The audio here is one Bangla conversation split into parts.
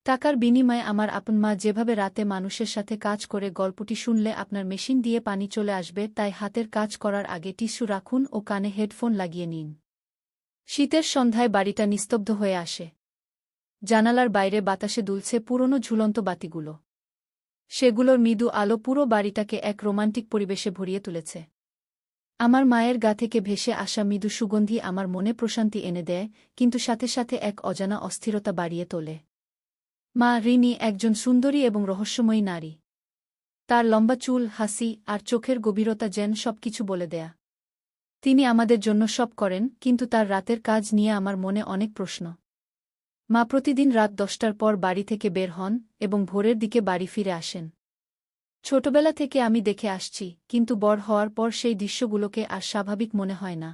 টাকার বিনিময়ে আমার আপন মা যেভাবে রাতে মানুষের সাথে কাজ করে গল্পটি শুনলে আপনার মেশিন দিয়ে পানি চলে আসবে, তাই হাতের কাজ করার আগে টিস্যু রাখুন ও কানে হেডফোন লাগিয়ে নিন। শীতের সন্ধ্যায় বাড়িটা নিস্তব্ধ হয়ে আসে। জানালার বাইরে বাতাসে দুলছে পুরনো ঝুলন্ত বাতিগুলো। সেগুলোর মৃদু আলো পুরো বাড়িটাকে এক রোমান্টিক পরিবেশে ভরিয়ে তুলেছে। আমার মায়ের গা থেকে ভেসে আসা মৃদু সুগন্ধি আমার মনে প্রশান্তি এনে দেয়, কিন্তু সাথে সাথে এক অজানা অস্থিরতা বাড়িয়ে তোলে। মা রিনি একজন সুন্দরী এবং রহস্যময়ী নারী। তার লম্বা চুল, হাসি আর চোখের গভীরতা যেন সবকিছু বলে দেয়া। তিনি আমাদের জন্য সব করেন, কিন্তু তার রাতের কাজ নিয়ে আমার মনে অনেক প্রশ্ন। মা প্রতিদিন রাত 10টার পর বাড়ি থেকে বের হন এবং ভোরের দিকে বাড়ি ফিরে আসেন। ছোটবেলা থেকে আমি দেখে আসছি, কিন্তু বড় হওয়ার পর সেই দৃশ্যগুলোকে আর স্বাভাবিক মনে হয় না।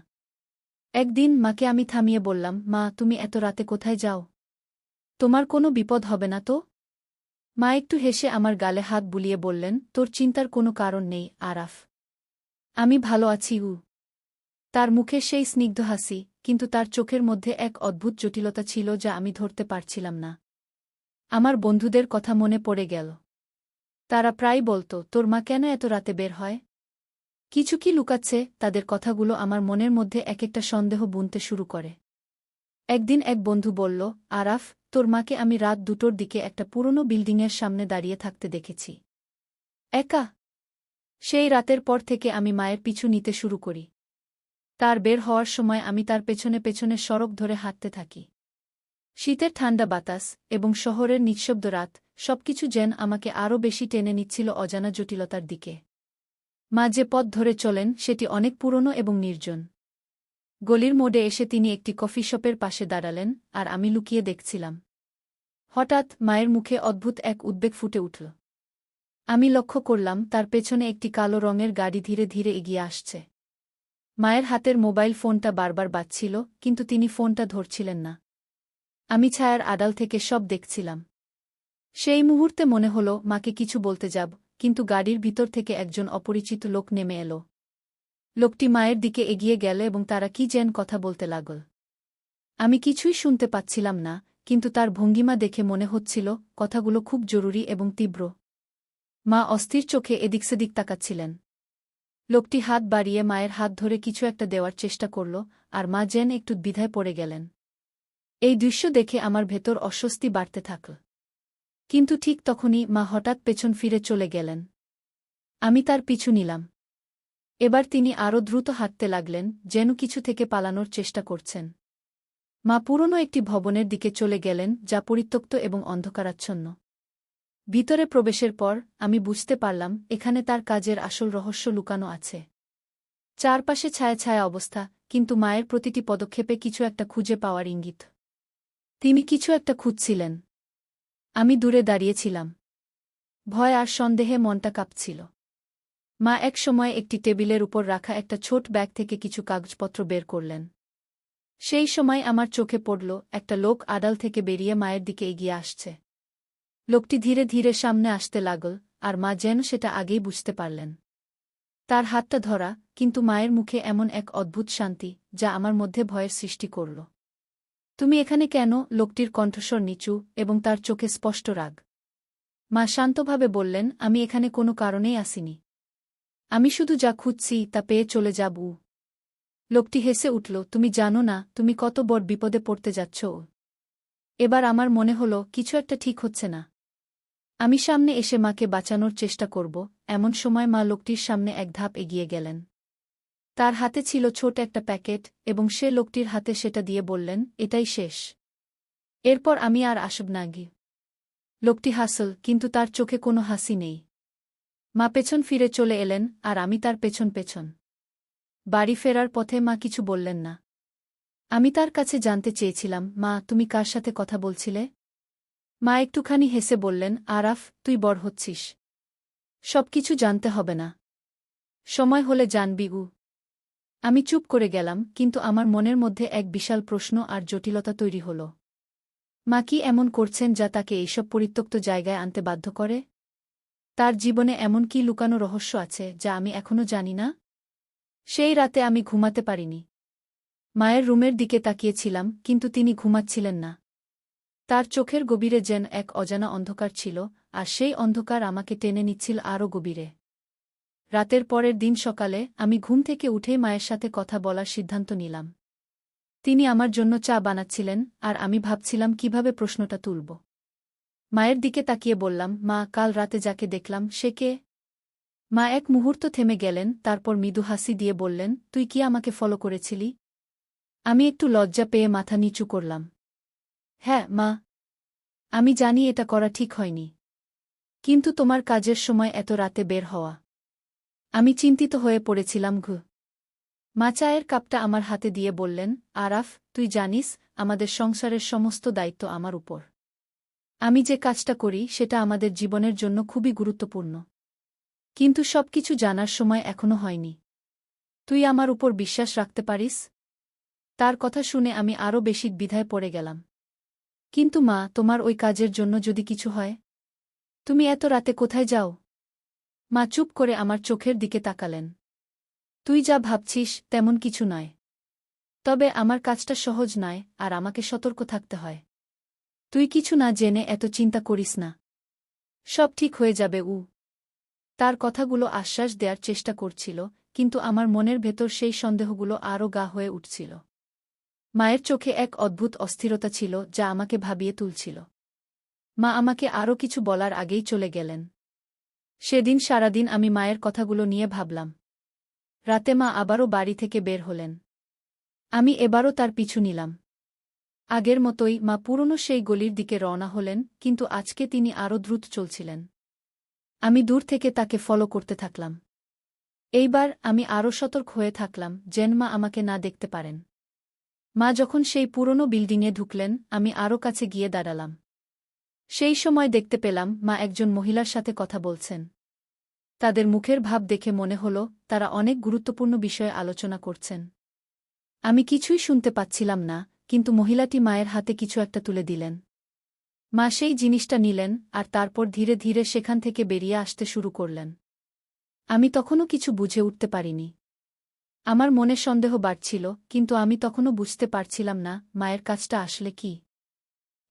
একদিন মাকে আমি থামিয়ে বললাম, মা, তুমি এত রাতে কোথায় যাও? তোমার কোনো বিপদ হবে না তো? মা একটু হেসে আমার গালে হাত বুলিয়ে বললেন, তোর চিন্তার কোনো কারণ নেই, আরাফ। আমি ভালো আছি। তার মুখে সেই স্নিগ্ধ হাসি, কিন্তু তার চোখের মধ্যে এক অদ্ভুত জটিলতা ছিল যা আমি ধরতে পারছিলাম না। আমার বন্ধুদের কথা মনে পড়ে গেল। তারা প্রায় বলতো, তোর মা কেন এত রাতে বের হয়? কিছু কি লুকাচ্ছে? তাদের কথাগুলো আমার মনের মধ্যে এক একটা সন্দেহ বুনতে শুরু করে। একদিন এক বন্ধু বলল, আরাফ, তোর মাকে আমি রাত 2টোর দিকে একটা পুরনো বিল্ডিংয়ের সামনে দাঁড়িয়ে থাকতে দেখেছি। একা। সেই রাতের পর থেকে আমি মায়ের পিছু নিতে শুরু করি। তার বের হওয়ার সময় আমি তার পেছনে পেছনে সড়ক ধরে হাঁটতে থাকি। শীতের ঠান্ডা বাতাস এবং শহরের নিঃশব্দ রাত সবকিছু যেন আমাকে আরও বেশি টেনে নিচ্ছিল অজানা জটিলতার দিকে। মা যে পথ ধরে চলেন সেটি অনেক পুরনো এবং নির্জন। গলির মোড়ে এসে তিনি একটি কফি শপের পাশে দাঁড়ালেন, আর আমি লুকিয়ে দেখছিলাম। হঠাৎ মায়ের মুখে অদ্ভুত এক উদ্বেগ ফুটে উঠল। আমি লক্ষ্য করলাম তার পেছনে একটি কালো রঙের গাড়ি ধীরে ধীরে এগিয়ে আসছে। মায়ের হাতের মোবাইল ফোনটা বারবার বাজছিল, কিন্তু তিনি ফোনটা ধরছিলেন না। আমি ছায়ার আড়াল থেকে সব দেখছিলাম। সেই মুহূর্তে মনে হলো মাকে কিছু বলতে যাব, কিন্তু গাড়ির ভিতর থেকে একজন অপরিচিত লোক নেমে এলো। লোকটি মায়ের দিকে এগিয়ে গেল এবং তারা কি যেন কথা বলতে লাগল। আমি কিছুই শুনতে পাচ্ছিলাম না, কিন্তু তার ভঙ্গিমা দেখে মনে হচ্ছিল কথাগুলো খুব জরুরি এবং তীব্র। মা অস্থির চোখে এদিক সেদিক তাকাচ্ছিলেন। লোকটি হাত বাড়িয়ে মায়ের হাত ধরে কিছু একটা দেওয়ার চেষ্টা করল, আর মা যেন একটু দ্বিধায় পড়ে গেলেন। এই দৃশ্য দেখে আমার ভেতর অস্বস্তি বাড়তে থাকল। কিন্তু ঠিক তখনই মা হঠাৎ পেছন ফিরে চলে গেলেন। আমি তার পিছু নিলাম। এবার তিনি আরও দ্রুত হাঁটতে লাগলেন, যেন কিছু থেকে পালানোর চেষ্টা করছেন। মা পুরনো একটি ভবনের দিকে চলে গেলেন, যা পরিত্যক্ত এবং অন্ধকারাচ্ছন্ন। ভিতরে প্রবেশের পর আমি বুঝতে পারলাম এখানে তার কাজের আসল রহস্য লুকানো আছে। চারপাশে ছায়া ছায়া অবস্থা, কিন্তু মায়ের প্রতিটি পদক্ষেপে কিছু একটা খুঁজে পাওয়ার ইঙ্গিত। তিনি কিছু একটা খুঁজছিলেন। আমি দূরে দাঁড়িয়েছিলাম। ভয় আর সন্দেহে মনটা কাঁপছিল। মা এক সময় একটি টেবিলের উপর রাখা একটা ছোট ব্যাগ থেকে কিছু কাগজপত্র বের করলেন। সেই সময় আমার চোখে পড়ল একটা লোক আড়াল থেকে বেরিয়ে মায়ের দিকে এগিয়ে আসছে। লোকটি ধীরে ধীরে সামনে আসতে লাগল, আর মা যেন সেটা আগেই বুঝতে পারলেন। তার হাতটা ধরা, কিন্তু মায়ের মুখে এমন এক অদ্ভুত শান্তি যা আমার মধ্যে ভয়ের সৃষ্টি করল। তুমি এখানে কেন? লোকটির কণ্ঠস্বর নিচু এবং তার চোখে স্পষ্ট রাগ। মা শান্তভাবে বললেন, আমি এখানে কোনো কারণেই আসিনি। আমি শুধু যা খুঁজছি তা পেয়ে চলে যাব। লোকটি হেসে উঠল, তুমি জানো না তুমি কত বড় বিপদে পড়তে যাচ্ছ। এবার আমার মনে হলো কিছু একটা ঠিক হচ্ছে না। আমি সামনে এসে মাকে বাঁচানোর চেষ্টা করব, এমন সময় মা লোকটির সামনে এক ধাপ এগিয়ে গেলেন। তার হাতে ছিল ছোট একটা প্যাকেট, এবং সে লোকটির হাতে সেটা দিয়ে বললেন, এটাই শেষ। এরপর আমি আর আসব না। লোকটি হাসল, কিন্তু তার চোখে কোনো হাসি নেই। মা পেছন ফিরে চলে এলেন, আর আমি তার পেছন পেছন। বাড়ি ফেরার পথে মা কিছু বললেন না। আমি তার কাছে জানতে চেয়েছিলাম, মা, তুমি কার সাথে কথা বলছিলে? মা একটুখানি হেসে বললেন, আরাফ, তুই বড় হচ্ছিস। সবকিছু জানতে হবে না। সময় হলে জানবি। আমি চুপ করে গেলাম, কিন্তু আমার মনের মধ্যে এক বিশাল প্রশ্ন আর জটিলতা তৈরি হল। মা কি এমন করছেন যা তাকে এইসব পরিত্যক্ত জায়গায় আনতে বাধ্য করে? তার জীবনে এমন কি লুকানো রহস্য আছে যা আমি এখনো জানি না? সেই রাতে আমি ঘুমাতে পারিনি। মায়ের রুমের দিকে তাকিয়েছিলাম, কিন্তু তিনি ঘুমাচ্ছিলেন না। তার চোখের গভীরে যেন এক অজানা অন্ধকার ছিল, আর সেই অন্ধকার আমাকে টেনে নিচ্ছিল আরও গভীরে। রাতের পরের দিন সকালে আমি ঘুম থেকে উঠেই মায়ের সাথে কথা বলার সিদ্ধান্ত নিলাম। তিনি আমার জন্য চা বানাচ্ছিলেন, আর আমি ভাবছিলাম কিভাবে প্রশ্নটা তুলব। মায়ের দিকে তাকিয়ে বললাম, মা, কাল রাতে যাকে দেখলাম সে কে? মা এক মুহূর্ত থেমে গেলেন, তারপর মৃদু হাসি দিয়ে বললেন, তুই কি আমাকে ফলো করেছিলি? আমি একটু লজ্জা পেয়ে মাথা নিচু করলাম। হ্যাঁ, মা। আমি জানি এটা করা ঠিক হয়নি। কিন্তু তোমার কাজের সময় এত রাতে বের হওয়া। আমি চিন্তিত হয়ে পড়েছিলাম। মা চায়ের কাপটা আমার হাতে দিয়ে বললেন, আরাফ, তুই জানিস, আমাদের সংসারের সমস্ত দায়িত্ব আমার উপর। আমি যে কাজটা করি সেটা আমাদের জীবনের জন্য খুবই গুরুত্বপূর্ণ। কিন্তু সবকিছু জানার সময় এখনো হয়নি। তুই আমার উপর বিশ্বাস রাখতে পারিস? তার কথা শুনে আমি আরও বেশি দ্বিধায় পড়ে গেলাম। কিন্তু মা, তোমার ওই কাজের জন্য যদি কিছু হয়? তুমি এত রাতে কোথায় যাও? মা চুপ করে আমার চোখের দিকে তাকালেন। তুই যা ভাবছিস তেমন কিছু নয়। তবে আমার কাজটা সহজ নয়, আর আমাকে সতর্ক থাকতে হয়। তুই কিছু না জেনে এত চিন্তা করিস না। সব ঠিক হয়ে যাবে। তার কথাগুলো আশ্বাস দেওয়ার চেষ্টা করছিল, কিন্তু আমার মনের ভেতর সেই সন্দেহগুলো আরও গা হয়ে উঠছিল। মায়ের চোখে এক অদ্ভুত অস্থিরতা ছিল যা আমাকে ভাবিয়ে তুলছিল। মা আমাকে আরও কিছু বলার আগেই চলে গেলেন। সেদিন সারাদিন আমি মায়ের কথাগুলো নিয়ে ভাবলাম। রাতে মা আবারও বাড়ি থেকে বের হলেন। আমি এবারও তার পিছু নিলাম। আগের মতোই মা পুরনো সেই গলির দিকে রওনা হলেন, কিন্তু আজকে তিনি আরও দ্রুত চলছিলেন। আমি দূর থেকে তাকে ফলো করতে থাকলাম। এইবার আমি আরও সতর্ক হয়ে থাকলাম যেন মা আমাকে না দেখতে পারেন। মা যখন সেই পুরনো বিল্ডিংয়ে ঢুকলেন, আমি আরও কাছে গিয়ে দাঁড়ালাম। সেই সময় দেখতে পেলাম মা একজন মহিলার সাথে কথা বলছেন। তাদের মুখের ভাব দেখে মনে হল তারা অনেক গুরুত্বপূর্ণ বিষয়ে আলোচনা করছেন। আমি কিছুই শুনতে পাচ্ছিলাম না, কিন্তু মহিলাটি মায়ের হাতে কিছু একটা তুলে দিলেন। মা সেই জিনিসটা নিলেন, আর তারপর ধীরে ধীরে সেখান থেকে বেরিয়ে আসতে শুরু করলেন। আমি তখনও কিছু বুঝে উঠতে পারিনি। আমার মনে সন্দেহ বাড়ছিল, কিন্তু আমি তখনও বুঝতে পারছিলাম না মায়ের কাজটা আসলে কি।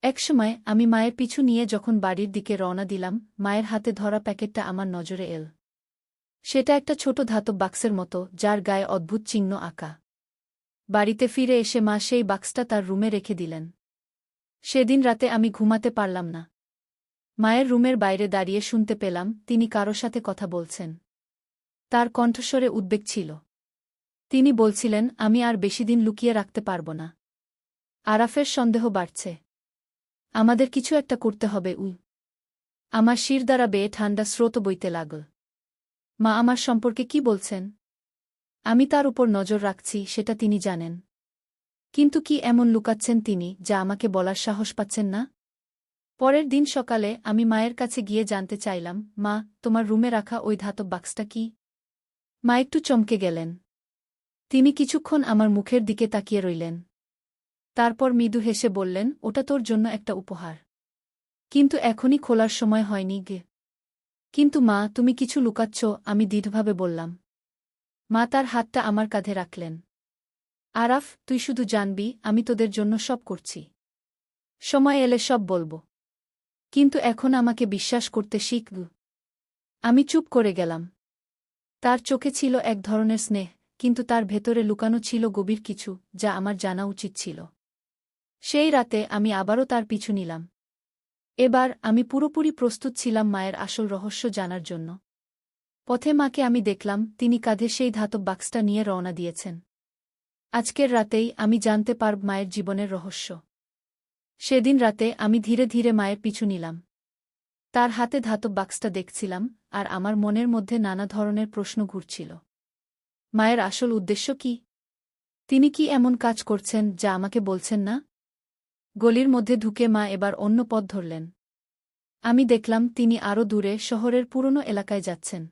একসময় আমি মায়ের পিছু নিয়ে যখন বাড়ির দিকে রওনা দিলাম, মায়ের হাতে ধরা প্যাকেটটা আমার নজরে এল। সেটা একটা ছোট ধাতব বাক্সের মতো, যার গায়ে অদ্ভুত চিহ্ন আঁকা। বাড়িতে ফিরে এসে মা সেই বাক্সটা তার রুমে রেখে দিলেন। সেদিন রাতে আমি ঘুমাতে পারলাম না। মায়ের রুমের বাইরে দাঁড়িয়ে শুনতে পেলাম তিনি কারো সাথে কথা বলছেন। তার কণ্ঠস্বরে উদ্বেগ ছিল। তিনি বলছিলেন, আমি আর বেশিদিন লুকিয়ে রাখতে পারব না। আরাফের সন্দেহ বাড়ছে। আমাদের কিছু একটা করতে হবে। আমার শির দ্বারা বেয়ে ঠান্ডা স্রোত বইতে লাগল। মা আমার সম্পর্কে কি বলছেন? আমি তার উপর নজর রাখছি সেটা তিনি জানেন। কিন্তু কি এমন লুকাচ্ছেন তিনি যা আমাকে বলার সাহস পাচ্ছেন না? পরের দিন সকালে আমি মায়ের কাছে গিয়ে জানতে চাইলাম, মা, তোমার রুমে রাখা ওই ধাতব বাক্সটা কি? মা একটু চমকে গেলেন। তিনি কিছুক্ষণ আমার মুখের দিকে তাকিয়ে রইলেন। তারপর মৃদু হেসে বললেন, ওটা তোর জন্য একটা উপহার। কিন্তু এখনই খোলার সময় হয়নি গে। কিন্তু মা, তুমি কিছু লুকাচ্ছ, আমি দৃঢ়ভাবে বললাম। মা তার হাতটা আমার কাঁধে রাখলেন। আরাফ, তুই শুধু জানবি আমি তোদের জন্য সব করছি। সময় এলে সব বলবো। কিন্তু এখন আমাকে বিশ্বাস করতে শিখ। আমি চুপ করে গেলাম। তার চোখে ছিল এক ধরনের স্নেহ, কিন্তু তার ভেতরে লুকানো ছিল গভীর কিছু, যা আমার জানা উচিত ছিল। সেই রাতে আমি আবারও তার পিছু নিলাম। এবার আমি পুরোপুরি প্রস্তুত ছিলাম মায়ের আসল রহস্য জানার জন্য। পথে মাকে আমি দেখলাম, তিনি কাঁধে সেই ধাতব বাক্সটা নিয়ে রওনা দিয়েছেন। আজকের রাতেই আমি জানতে পারব মায়ের জীবনের রহস্য। সেদিন রাতে আমি ধীরে ধীরে মায়ের পিছু নিলাম। তার হাতে ধাতব বাক্সটা দেখছিলাম, আর আমার মনের মধ্যে নানা ধরনের প্রশ্ন ঘুরছিল। মায়ের আসল উদ্দেশ্য কি? তিনি কি এমন কাজ করছেন যা আমাকে বলছেন না? গলির মধ্যে ঢুকে মা এবার অন্য পথ ধরলেন। আমি দেখলাম তিনি আরও দূরে শহরের পুরনো এলাকায় যাচ্ছেন।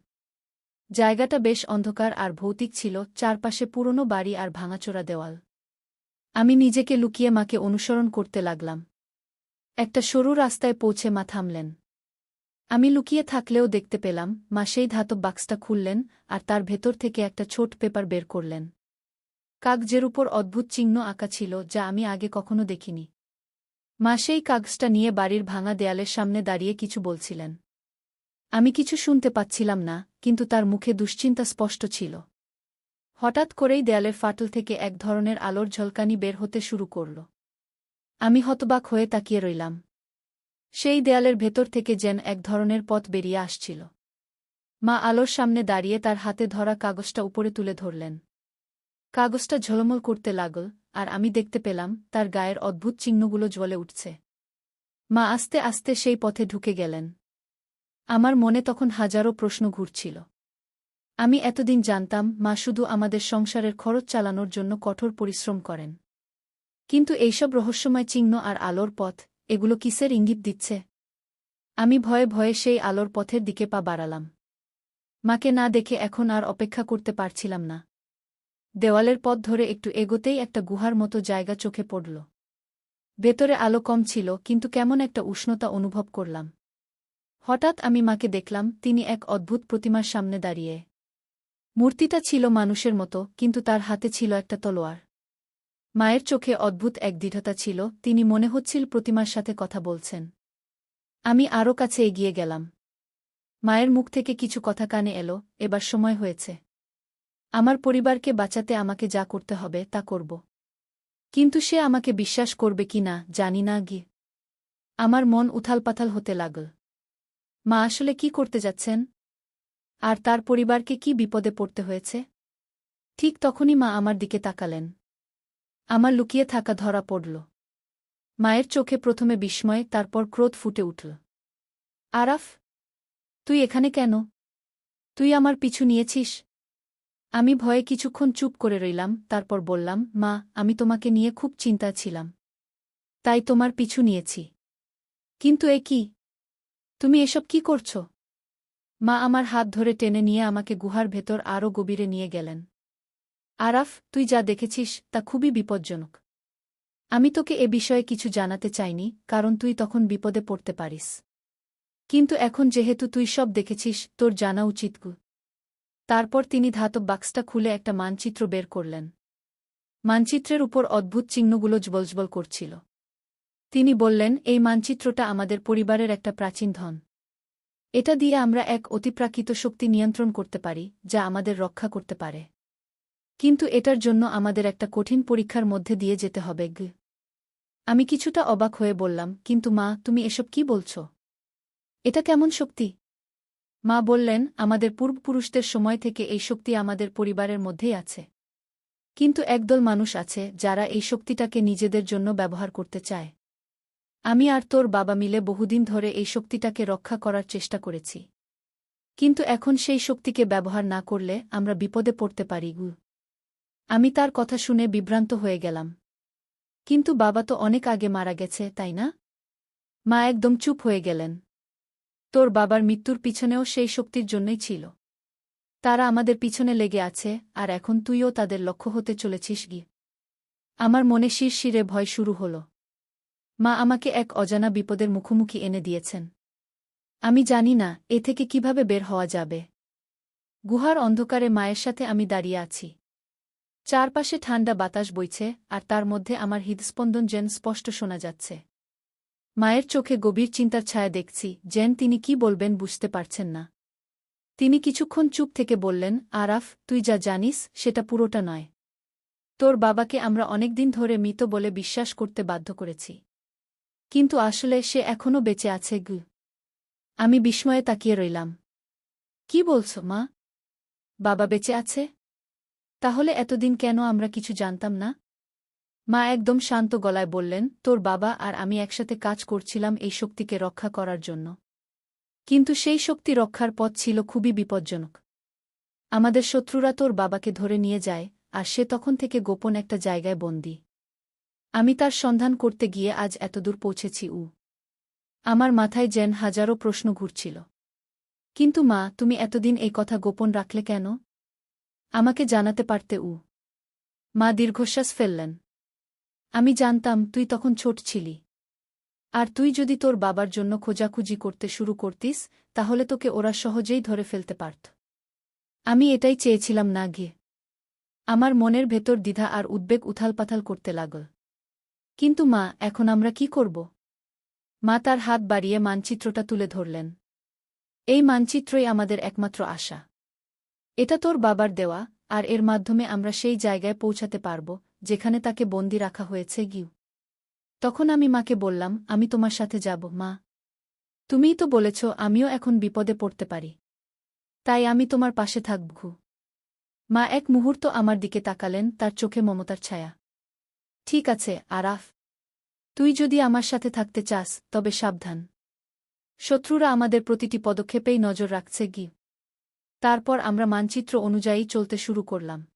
জায়গাটা বেশ অন্ধকার আর ভৌতিক ছিল, চারপাশে পুরনো বাড়ি আর ভাঙাচোরা দেওয়াল। আমি নিজেকে লুকিয়ে মাকে অনুসরণ করতে লাগলাম। একটা সরু রাস্তায় পৌঁছে মা থামলেন। আমি লুকিয়ে থাকলেও দেখতে পেলাম মা সেই ধাতব বাক্সটা খুললেন, আর তার ভেতর থেকে একটা ছোট পেপার বের করলেন। কাগজের উপর অদ্ভুত চিহ্ন আঁকা ছিল যা আমি আগে কখনো দেখিনি। মা সেই কাগজটা নিয়ে বাড়ির ভাঙা দেয়ালের সামনে দাঁড়িয়ে কিছু বলছিলেন। আমি কিছু শুনতে পাচ্ছিলাম না, কিন্তু তার মুখে দুশ্চিন্তা স্পষ্ট ছিল। হঠাৎ করেই দেয়ালের ফাটল থেকে এক ধরনের আলোর ঝলকানি বের হতে শুরু করল। আমি হতবাক হয়ে তাকিয়ে রইলাম। সেই দেয়ালের ভেতর থেকে যেন এক ধরনের পথ বেরিয়ে আসছিল। মা আলোর সামনে দাঁড়িয়ে তার হাতে ধরা কাগজটা উপরে তুলে ধরলেন। কাগজটা ঝলমল করতে লাগল, আর আমি দেখতে পেলাম তার গায়ের অদ্ভুত চিহ্নগুলো জ্বলে উঠছে। মা আস্তে আস্তে সেই পথে ঢুকে গেলেন। আমার মনে তখন হাজারো প্রশ্ন ঘুরছিল। আমি এতদিন জানতাম মা শুধু আমাদের সংসারের খরচ চালানোর জন্য কঠোর পরিশ্রম করেন। কিন্তু এইসব রহস্যময় চিহ্ন আর আলোর পথ, এগুলো কিসের ইঙ্গিত দিচ্ছে? আমি ভয়ে ভয়ে সেই আলোর পথের দিকে পা বাড়ালাম। মাকে না দেখে এখন আর অপেক্ষা করতে পারছিলাম না। দেওয়ালের পথ ধরে একটু এগোতেই একটা গুহার মতো জায়গা চোখে পড়ল। ভেতরে আলো কম ছিল, কিন্তু কেমন একটা উষ্ণতা অনুভব করলাম। হঠাৎ আমি মাকে দেখলাম, তিনি এক অদ্ভুত প্রতিমার সামনে দাঁড়িয়ে। মূর্তিটা ছিল মানুষের মতো, কিন্তু তার হাতে ছিল একটা তলোয়ার। মায়ের চোখে অদ্ভুত এক দৃঢ়তা ছিল, তিনি মনে হচ্ছিল প্রতিমার সাথে কথা বলছেন। আমি আরও কাছে এগিয়ে গেলাম। মায়ের মুখ থেকে কিছু কথা কানে এলো, এবার সময় হয়েছে। আমার পরিবারকে বাঁচাতে আমাকে যা করতে হবে তা করব। কিন্তু সে আমাকে বিশ্বাস করবে কি না জানি না। আমার মন উথালপাথাল হতে লাগল। মা আসলে কি করতে যাচ্ছেন? আর তার পরিবারকে কি বিপদে পড়তে হয়েছে? ঠিক তখনই মা আমার দিকে তাকালেন। আমার লুকিয়ে থাকা ধরা পড়ল। মায়ের চোখে প্রথমে বিস্ময়, তারপর ক্রোধ ফুটে উঠল। আরাফ, তুই এখানে কেন? তুই আমার পিছু নিয়েছিস? আমি ভয়ে কিছুক্ষণ চুপ করে রইলাম, তারপর বললাম, মা, আমি তোমাকে নিয়ে খুব চিন্তায় ছিলাম। তাই তোমার পিছু নিয়েছি। কিন্তু এ কি? তুমি এসব কি করছ? মা আমার হাত ধরে টেনে নিয়ে আমাকে গুহার ভেতর আরও গভীরে নিয়ে গেলেন। আরাফ, তুই যা দেখেছিস তা খুবই বিপজ্জনক। আমি তোকে এ বিষয়ে কিছু জানাতে চাইনি, কারণ তুই তখন বিপদে পড়তে পারিস। কিন্তু এখন যেহেতু তুই সব দেখেছিস, তোর জানা উচিত। তারপর তিনি ধাতব বাক্সটা খুলে একটা মানচিত্র বের করলেন। মানচিত্রের উপর অদ্ভুত চিহ্নগুলো জ্বলজ্বল করছিল। তিনি বললেন, এই মানচিত্রটা আমাদের পরিবারের একটা প্রাচীন ধন। এটা দিয়ে আমরা এক অতিপ্রাকৃত শক্তি নিয়ন্ত্রণ করতে পারি, যা আমাদের রক্ষা করতে পারে। কিন্তু এটার জন্য আমাদের একটা কঠিন পরীক্ষার মধ্যে দিয়ে যেতে হবে। আমি কিছুটা অবাক হয়ে বললাম, কিন্তু মা, তুমি এসব কি বলছ? এটা কেমন শক্তি? মা বললেন, আমাদের পূর্বপুরুষদের সময় থেকে এই শক্তি আমাদের পরিবারের মধ্যেই আছে। কিন্তু একদল মানুষ আছে যারা এই শক্তিটাকে নিজেদের জন্য ব্যবহার করতে চায়। আমি আর তোর বাবা মিলে বহুদিন ধরে এই শক্তিটাকে রক্ষা করার চেষ্টা করেছি। কিন্তু এখন সেই শক্তিকে ব্যবহার না করলে আমরা বিপদে পড়তে পারি। আমি তার কথা শুনে বিভ্রান্ত হয়ে গেলাম। কিন্তু বাবা তো অনেক আগে মারা গেছে, তাই না? মা একদম চুপ হয়ে গেলেন। তোর বাবার মৃত্যুর পিছনেও সেই শক্তির জন্যই ছিল। তারা আমাদের পিছনে লেগে আছে, আর এখন তুইও তাদের লক্ষ্য হতে চলেছিস। আমার মনে শিরশিরে ভয় শুরু হল। মা আমাকে এক অজানা বিপদের মুখোমুখি এনে দিয়েছেন। আমি জানি না এ থেকে কিভাবে বের হওয়া যাবে। গুহার অন্ধকারে মায়ের সাথে আমি দাঁড়িয়ে আছি। চারপাশে ঠান্ডা বাতাস বইছে, আর তার মধ্যে আমার হৃদস্পন্দন যেন স্পষ্ট শোনা যাচ্ছে। মায়ের চোখে গভীর চিন্তার ছায়া দেখছি, যেন তিনি কি বলবেন বুঝতে পারছেন না। তিনি কিছুক্ষণ চুপ থেকে বললেন, আরাফ, তুই যা জানিস সেটা পুরোটা নয়। তোর বাবাকে আমরা অনেকদিন ধরে মৃত বলে বিশ্বাস করতে বাধ্য করেছি। কিন্তু আসলে সে এখনও বেঁচে আছে। আমি বিস্ময়ে তাকিয়ে রইলাম। কি বলছ মা? বাবা বেঁচে আছে? তাহলে এতদিন কেন আমরা কিছু জানতাম না? মা একদম শান্ত গলায় বললেন, তোর বাবা আর আমি একসাথে কাজ করছিলাম এই শক্তিকে রক্ষা করার জন্য। কিন্তু সেই শক্তি রক্ষার পথ ছিল খুবই বিপজ্জনক। আমাদের শত্রুরা তোর বাবাকে ধরে নিয়ে যায়, আর সে তখন থেকে গোপন একটা জায়গায় বন্দী। আমি তার সন্ধান করতে গিয়ে আজ এতদূর পৌঁছেছি। আমার মাথায় যেন হাজারো প্রশ্ন ঘুরছিল। কিন্তু মা, তুমি এতদিন এই কথা গোপন রাখলে কেন? আমাকে জানাতে পারতে। মা দীর্ঘশ্বাস ফেললেন। আমি জানতাম তুই তখন ছোট ছিলি। আর তুই যদি তোর বাবার জন্য খোঁজাখুঁজি করতে শুরু করতিস, তাহলে তোকে ওরা সহজেই ধরে ফেলতে পারত। আমি এটাই চেয়েছিলাম না। আমার মনের ভেতর দ্বিধা আর উদ্বেগ উথালপাথাল করতে লাগল। কিন্তু মা, এখন আমরা কি করব? মা তার হাত বাড়িয়ে মানচিত্রটা তুলে ধরলেন। এই মানচিত্রই আমাদের একমাত্র আশা। এটা তোর বাবার দেওয়া, আর এর মাধ্যমে আমরা সেই জায়গায় পৌঁছাতে পারব যেখানে তাকে বন্দি রাখা হয়েছে গিউ। তখন আমি মাকে বললাম, আমি তোমার সাথে যাব মা। তুমিই তো বলেছ আমিও এখন বিপদে পড়তে পারি। তাই আমি তোমার পাশে থাকব। মা এক মুহূর্ত আমার দিকে তাকালেন, তার চোখে মমতার ছায়া। ঠিক আছে আরাফ, তুই যদি আমার সাথে থাকতে চাস তবে সাবধান। শত্রুরা আমাদের প্রতিটি পদক্ষেপেই নজর রাখছে গি। তারপর আমরা মানচিত্র অনুযায়ী চলতে শুরু করলাম।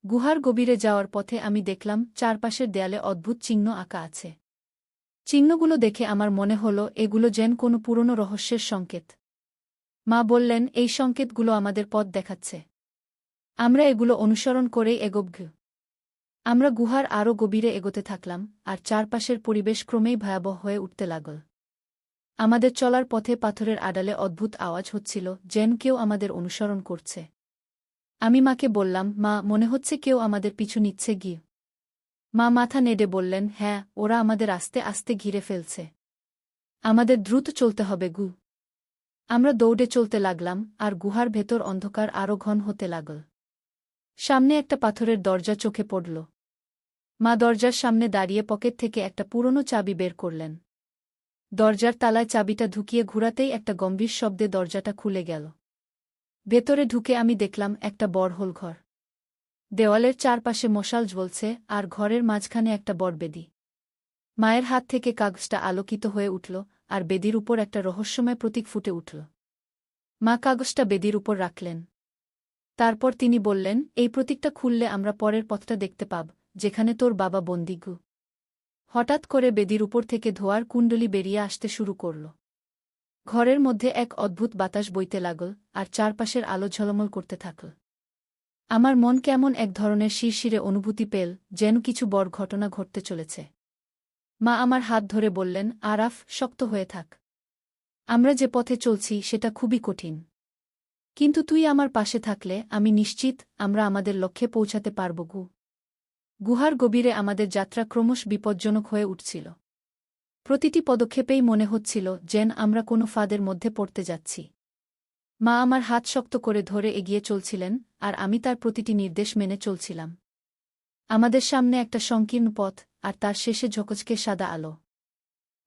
গুহার গভীরে যাওয়ার পথে আমি দেখলাম চারপাশের দেয়ালে অদ্ভুত চিহ্ন আঁকা আছে। চিহ্নগুলো দেখে আমার মনে হল এগুলো যেন কোনো পুরনো রহস্যের সংকেত। মা বললেন, এই সংকেতগুলো আমাদের পথ দেখাচ্ছে। আমরা এগুলো অনুসরণ করেই এগোব। আমরা গুহার আরও গভীরে এগোতে থাকলাম, আর চারপাশের পরিবেশ ক্রমেই ভয়াবহ হয়ে উঠতে লাগল। আমাদের চলার পথে পাথরের আড়ালে অদ্ভুত আওয়াজ হচ্ছিল, যেন কেউ আমাদের অনুসরণ করছে। আমি মাকে বললাম, মা, মনে হচ্ছে কেউ আমাদের পিছু নিচ্ছে গিয়ে। মা মাথা নেড়ে বললেন, হ্যাঁ, ওরা আমাদের আস্তে আস্তে ঘিরে ফেলছে। আমাদের দ্রুত চলতে হবে গু। আমরা দৌড়ে চলতে লাগলাম, আর গুহার ভেতর অন্ধকার আরও ঘন হতে লাগল। সামনে একটা পাথরের দরজা চোখে পড়ল। মা দরজার সামনে দাঁড়িয়ে পকেট থেকে একটা পুরনো চাবি বের করলেন। দরজার তালায় চাবিটা ঢুকিয়ে ঘুরাতেই একটা গম্ভীর শব্দে দরজাটা খুলে গেল। ভেতরে ঢুকে আমি দেখলাম একটা বড় ঘর। দেওয়ালের চারপাশে মশাল জ্বলছে, আর ঘরের মাঝখানে একটা বড় বেদি। মায়ের হাত থেকে কাগজটা আলোকিত হয়ে উঠল, আর বেদির উপর একটা রহস্যময় প্রতীক ফুটে উঠল। মা কাগজটা বেদির উপর রাখলেন। তারপর তিনি বললেন, এই প্রতীকটা খুললে আমরা পরের পথটা দেখতে পাব, যেখানে তোর বাবা বন্দী গু। হঠাৎ করে বেদির উপর থেকে ধোঁয়ার কুণ্ডলী বেরিয়ে আসতে শুরু করল। ঘরের মধ্যে এক অদ্ভুত বাতাস বইতে লাগল, আর চারপাশের আলো ঝলমল করতে থাকল। আমার মন কেমন এক ধরনের শিরশিরে অনুভূতি পেল, যেন কিছু বড় ঘটনা ঘটতে চলেছে। মা আমার হাত ধরে বললেন, আরাফ, শক্ত হয়ে থাক। আমরা যে পথে চলছি সেটা খুবই কঠিন। কিন্তু তুই আমার পাশে থাকলে আমি নিশ্চিত আমরা আমাদের লক্ষ্যে পৌঁছাতে পারব গু। গুহার গভীরে আমাদের যাত্রা ক্রমশ বিপজ্জনক হয়ে উঠছিল। প্রতিটি পদক্ষেপেই মনে হচ্ছিল যেন আমরা কোনো ফাঁদের মধ্যে পড়তে যাচ্ছি। মা আমার হাত শক্ত করে ধরে এগিয়ে চলছিলেন, আর আমি তার প্রতিটি নির্দেশ মেনে চলছিলাম। আমাদের সামনে একটা সংকীর্ণ পথ, আর তার শেষে ঝকঝকে সাদা আলো।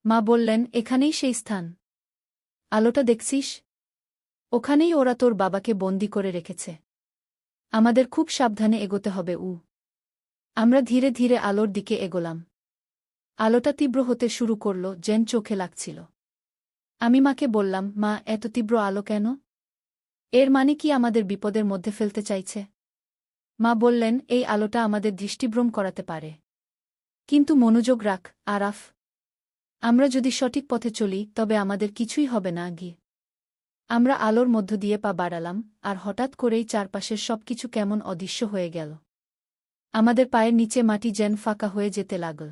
মা বললেন, এখানেই সেই স্থান। আলোটা দেখছিস? ওখানেই ওরা তোর বাবাকে বন্দি করে রেখেছে। আমাদের খুব সাবধানে এগোতে হবে। আমরা ধীরে ধীরে আলোর দিকে এগোলাম। আলোটা তীব্র হতে শুরু করল, যেন চোখে লাগছিল। আমি মাকে বললাম, মা, এত তীব্র আলো কেন? এর মানে কি আমাদের বিপদের মধ্যে ফেলতে চাইছে? মা বললেন, এই আলোটা আমাদের দৃষ্টিভ্রম করাতে পারে। কিন্তু মনোযোগ রাখ আরাফ। আমরা যদি সঠিক পথে চলি তবে আমাদের কিছুই হবে না গিয়ে। আমরা আলোর মধ্য দিয়ে পা বাড়ালাম, আর হঠাৎ করেই চারপাশের সবকিছু কেমন অদৃশ্য হয়ে গেল। আমাদের পায়ের নিচে মাটি যেন ফাঁকা হয়ে যেতে লাগল।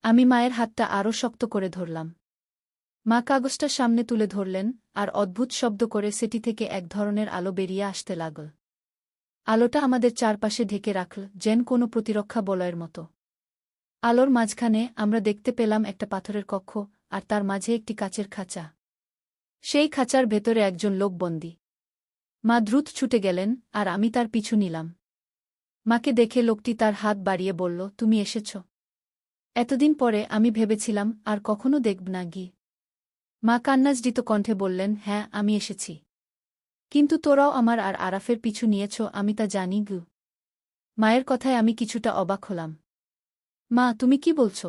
আমি মায়ের হাতটা আরও শক্ত করে ধরলাম। মা কাগজটা সামনে তুলে ধরলেন, আর অদ্ভুত শব্দ করে সেটি থেকে এক ধরনের আলো বেরিয়ে আসতে লাগল। আলোটা আমাদের চারপাশে ঢেকে রাখল, যেন কোনো প্রতিরক্ষা বলয়ের মতো। আলোর মাঝখানে আমরা দেখতে পেলাম একটা পাথরের কক্ষ, আর তার মাঝে একটি কাচের খাঁচা। সেই খাঁচার ভেতরে একজন লোক বন্দী। মা দ্রুত ছুটে গেলেন, আর আমি তার পিছু নিলাম। মাকে দেখে লোকটি তার হাত বাড়িয়ে বলল, তুমি এসেছ। এতদিন পরে আমি ভেবেছিলাম আর কখনো দেখব না গি। মা কান্নাজড়িত কণ্ঠে বললেন, হ্যাঁ, আমি এসেছি। কিন্তু তোরাও আমার আর আরাফের পিছু নিয়েছ, আমি তা জানি গু। মায়ের কথায় আমি কিছুটা অবাক হলাম। মা, তুমি কি বলছ?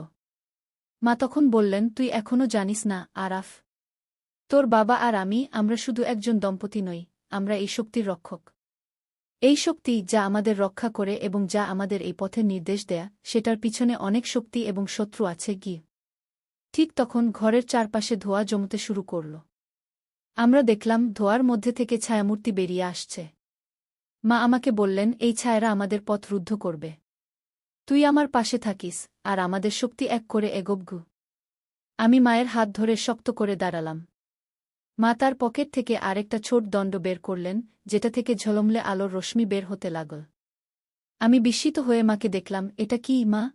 মা তখন বললেন, তুই এখনো জানিস না আরাফ? তোর বাবা আর আমরা শুধু একজন দম্পতি নই, আমরা এই শক্তির রক্ষক। এই শক্তি যা আমাদের রক্ষা করে এবং যা আমাদের এই পথের নির্দেশ দেয়া, সেটার পিছনে অনেক শক্তি এবং শত্রু আছে গি। ঠিক তখন ঘরের চারপাশে ধোঁয়া জমতে শুরু করল। আমরা দেখলাম ধোঁয়ার মধ্যে থেকে ছায়ামূর্তি বেরিয়ে আসছে। মা আমাকে বললেন, এই ছায়ারা আমাদের পথ রুদ্ধ করবে। তুই আমার পাশে থাকিস, আর আমাদের শক্তি এক করে এগোবগু। আমি মায়ের হাত ধরে শক্ত করে দাঁড়ালাম। মা তার পকেট থেকে আরেকটা ছোট দণ্ড বের করলেন, যেটা থেকে ঝলমলে আলোর রশ্মি বের হতে লাগল। আমি বিস্মিত হয়ে মাকে দেখলাম, এটা কি মা?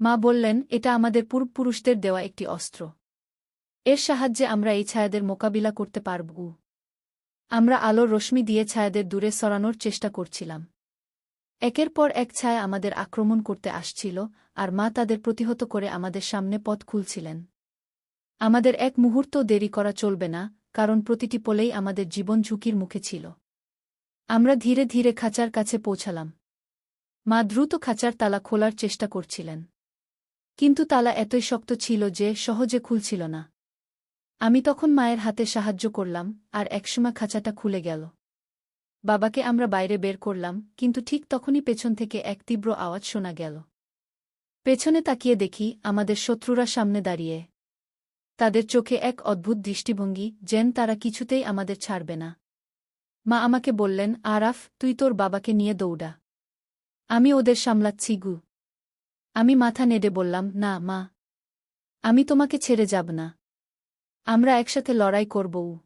মা বললেন, এটা আমাদের পূর্বপুরুষদের দেওয়া একটি অস্ত্র। এর সাহায্যে আমরা এই ছায়াদের মোকাবিলা করতে পারব। আমরা আলোর রশ্মি দিয়ে ছায়াদের দূরে সরানোর চেষ্টা করছিলাম। একের পর এক ছায়া আমাদের আক্রমণ করতে আসছিল, আর মা তাদের প্রতিহত করে আমাদের সামনে পথ খুলছিলেন। আমাদের এক মুহূর্তও দেরি করা চলবে না, কারণ প্রতিটি পলেই আমাদের জীবন ঝুঁকির মুখে ছিল। আমরা ধীরে ধীরে খাঁচার কাছে পৌঁছালাম। মা দ্রুত খাঁচার তালা খোলার চেষ্টা করছিলেন। কিন্তু তালা এতই শক্ত ছিল যে সহজে খুলছিল না। আমি তখন মায়ের হাতে সাহায্য করলাম, আর একসময় খাঁচাটা খুলে গেল। বাবাকে আমরা বাইরে বের করলাম, কিন্তু ঠিক তখনই পেছন থেকে এক তীব্র আওয়াজ শোনা গেল। পেছনে তাকিয়ে দেখি আমাদের শত্রুরা সামনে দাঁড়িয়ে। তাদের চোখে এক অদ্ভুত দৃষ্টিভঙ্গি, যেন তারা কিছুতেই আমাদের ছাড়বে না। মা আমাকে বললেন, আরাফ, তুই তোর বাবাকে নিয়ে দৌড়া। আমি ওদের সামলাচ্ছি গু। আমি মাথা নেড়ে বললাম, না মা, আমি তোমাকে ছেড়ে যাব না। আমরা একসাথে লড়াই করব।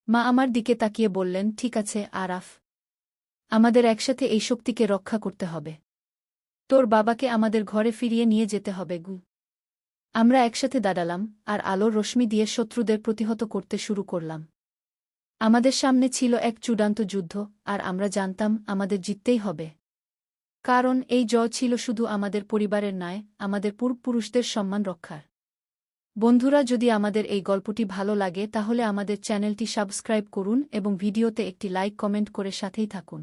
মা আমার দিকে তাকিয়ে বললেন, ঠিক আছে আরাফ, আমাদের একসাথে এই শক্তিকে রক্ষা করতে হবে। তোর বাবাকে আমাদের ঘরে ফিরিয়ে নিয়ে যেতে হবে গু। আমরা একসাথে দাঁড়ালাম, আর আলোর রশ্মি দিয়ে শত্রুদের প্রতিহত করতে শুরু করলাম। আমাদের সামনে ছিল এক চূড়ান্ত যুদ্ধ, আর আমরা জানতাম আমাদের জিততেই হবে। কারণ এই জয় ছিল শুধু আমাদের পরিবারের নয়, আমাদের পূর্বপুরুষদের সম্মান রক্ষার। বন্ধুরা, যদি আমাদের এই গল্পটি ভালো লাগে তাহলে আমাদের চ্যানেলটি সাবস্ক্রাইব করুন এবং ভিডিওতে একটি লাইক কমেন্ট করে সাথেই থাকুন।